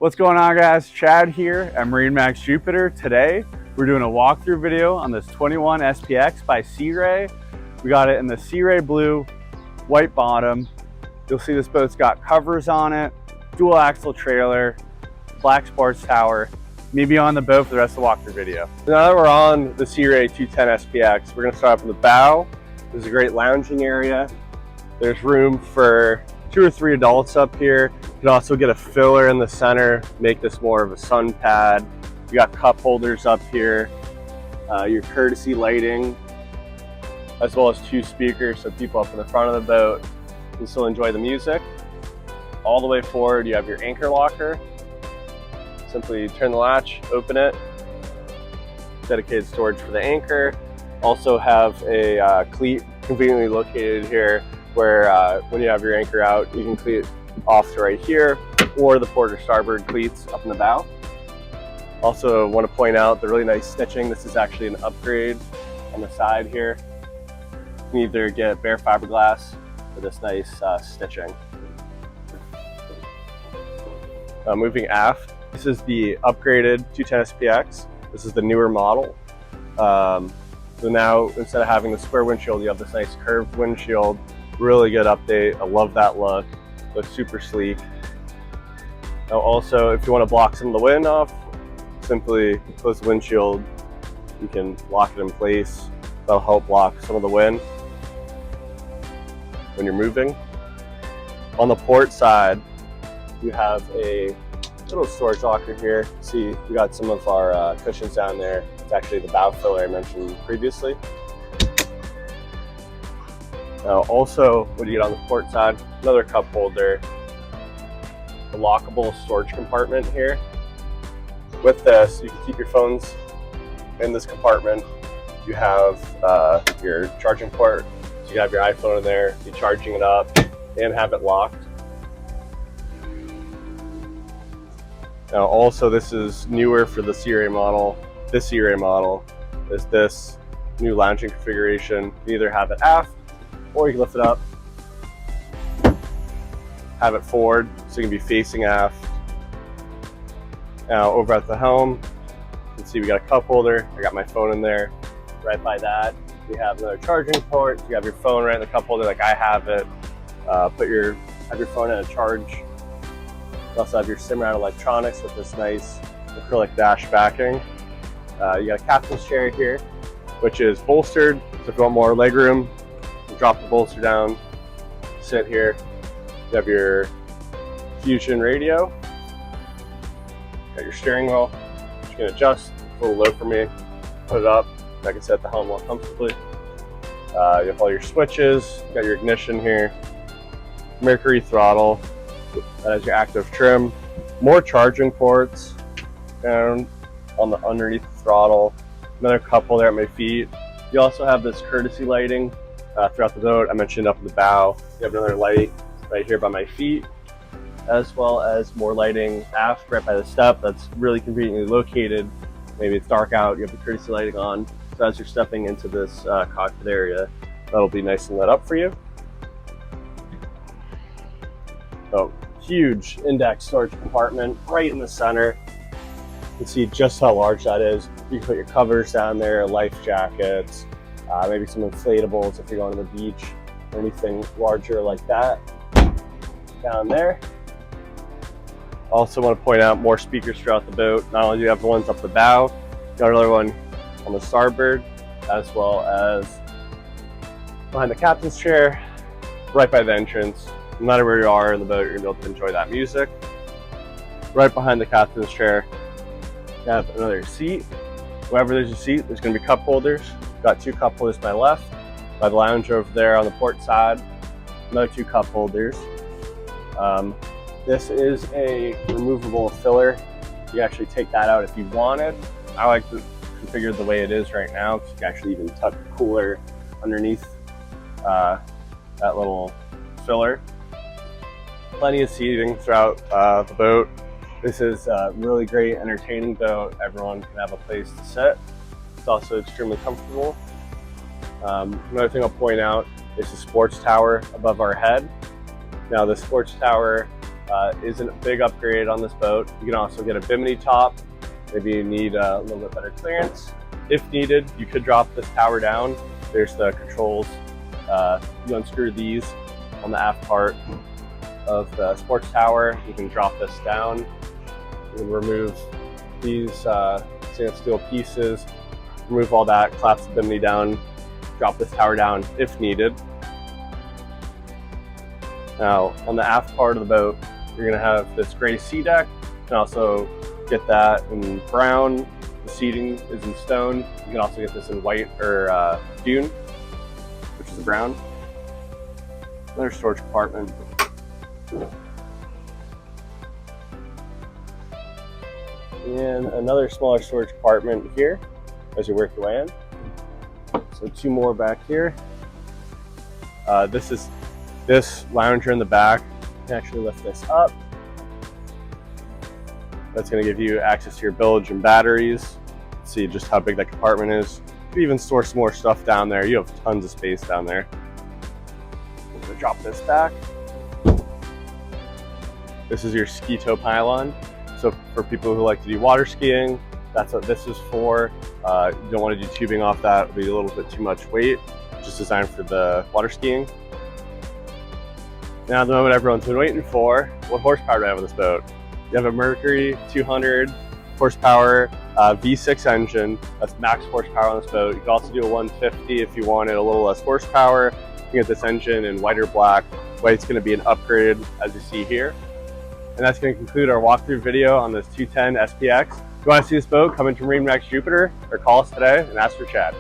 What's going on, guys? Chad here at MarineMax Jupiter. Today we're doing a walkthrough video on this 21 SPX by Sea Ray. We got it in the Sea Ray blue, white bottom. You'll see this boat's got covers on it, dual axle trailer, black sports tower. Maybe on the boat for the rest of the walkthrough video. Now that we're on the Sea Ray 210 SPX, we're gonna start up in the bow. There's a great lounging area. There's room for 2 or 3 adults up here. You can also get a filler in the center, make this more of a sun pad. You got cup holders up here, your courtesy lighting, as well as 2 speakers so people up in the front of the boat can still enjoy the music. All the way forward, you have your anchor locker. Simply turn the latch, open it, dedicated storage for the anchor. Also have a cleat conveniently located here where when you have your anchor out, you can cleat off to right here, or the port or starboard cleats up in the bow. Also want to point out the really nice stitching. This is actually an upgrade on the side here. You can either get bare fiberglass or this nice stitching. Moving aft. This is the upgraded 210 SPX. This is the newer model. So now, instead of having the square windshield, you have this nice curved windshield. Really good update. I love that look. Looks super sleek. Now also, if you want to block some of the wind off, simply close the windshield. You can lock it in place. That'll help block some of the wind when you're moving. On the port side, you have a little storage locker here. See, we got some of our cushions down there. It's actually the bow filler I mentioned previously. Now also, when you get on the port side, another cup holder, a lockable storage compartment here. With this, you can keep your phones in this compartment. You have your charging port, so you have your iPhone in there, you're charging it up and have it locked. Now also, this is newer for the Sea Ray model. This Sea Ray model is this new lounging configuration. You can either have it aft, or you can lift it up, have it forward, so you can be facing aft. Now over at the helm, you can see we got a cup holder. I got my phone in there. Right by that, we have another charging port. So you have your phone right in the cup holder like I have it. Have your phone in a charge. You also have your Simrad electronics with this nice acrylic dash backing. You got a captain's chair here, which is bolstered. So if you want more leg room, you drop the bolster down, sit here. You have your Fusion radio. Got your steering wheel, which you can adjust. It's a little low for me. Put it up. I can set the helm more comfortably. You have all your switches. You got your ignition here. Mercury throttle. That is your active trim. More charging ports down on the underneath the throttle. Another cup holder at my feet. You also have this courtesy lighting throughout the boat. I mentioned up in the bow. You have another light right here by my feet, as well as more lighting aft right by the step. That's really conveniently located. Maybe it's dark out, you have the courtesy lighting on. So as you're stepping into this cockpit area, that'll be nice and lit up for you. So huge index storage compartment right in the center. You can see just how large that is. You can put your covers down there, life jackets, maybe some inflatables if you're going to the beach, or anything larger like that down there. Also want to point out more speakers throughout the boat. Not only do you have the ones up the bow, you got another one on the starboard, as well as behind the captain's chair, right by the entrance. No matter where you are in the boat, you're gonna be able to enjoy that music. Right behind the captain's chair, you have another seat. Wherever there's a seat, there's gonna be cup holders. Got 2 cup holders to my left. By the lounge over there on the port side, another 2 cup holders. This is a removable filler. You actually take that out if you wanted. I like to configure it the way it is right now, because you can actually even tuck the cooler underneath that little filler. Plenty of seating throughout the boat. This is a really great entertaining boat. Everyone can have a place to sit. It's also extremely comfortable. Another thing I'll point out is the sports tower above our head. Now the sports tower is a big upgrade on this boat. You can also get a bimini top. Maybe you need a little bit better clearance. If needed, you could drop this tower down. There's the controls. You unscrew these on the aft part of the sports tower. You can drop this down. You can remove these stainless steel pieces, remove all that, collapse the bimini down, drop this tower down if needed. Now, on the aft part of the boat, you're gonna have this gray sea deck. You can also get that in brown. The seating is in stone. You can also get this in white or dune, which is brown. Another storage compartment. And another smaller storage compartment here as you work your way in. So two more back here. This lounger in the back. You can actually lift this up. That's going to give you access to your bilge and batteries. See just how big that compartment is. You can even store some more stuff down there. You have tons of space down there. I'm going to drop this back. This is your ski tow pylon. So for people who like to do water skiing, that's what this is for. You don't want to do tubing off that. It'll be a little bit too much weight. Just designed for the water skiing. Now the moment everyone's been waiting for, what horsepower do I have on this boat? You have a Mercury 200 horsepower V6 engine. That's max horsepower on this boat. You can also do a 150 if you wanted a little less horsepower. You can get this engine in white or black. White's going to be an upgrade, as you see here. And that's going to conclude our walkthrough video on this 210 SPX. If you want to see this boat, come into MarineMax Jupiter or call us today and ask for Chad.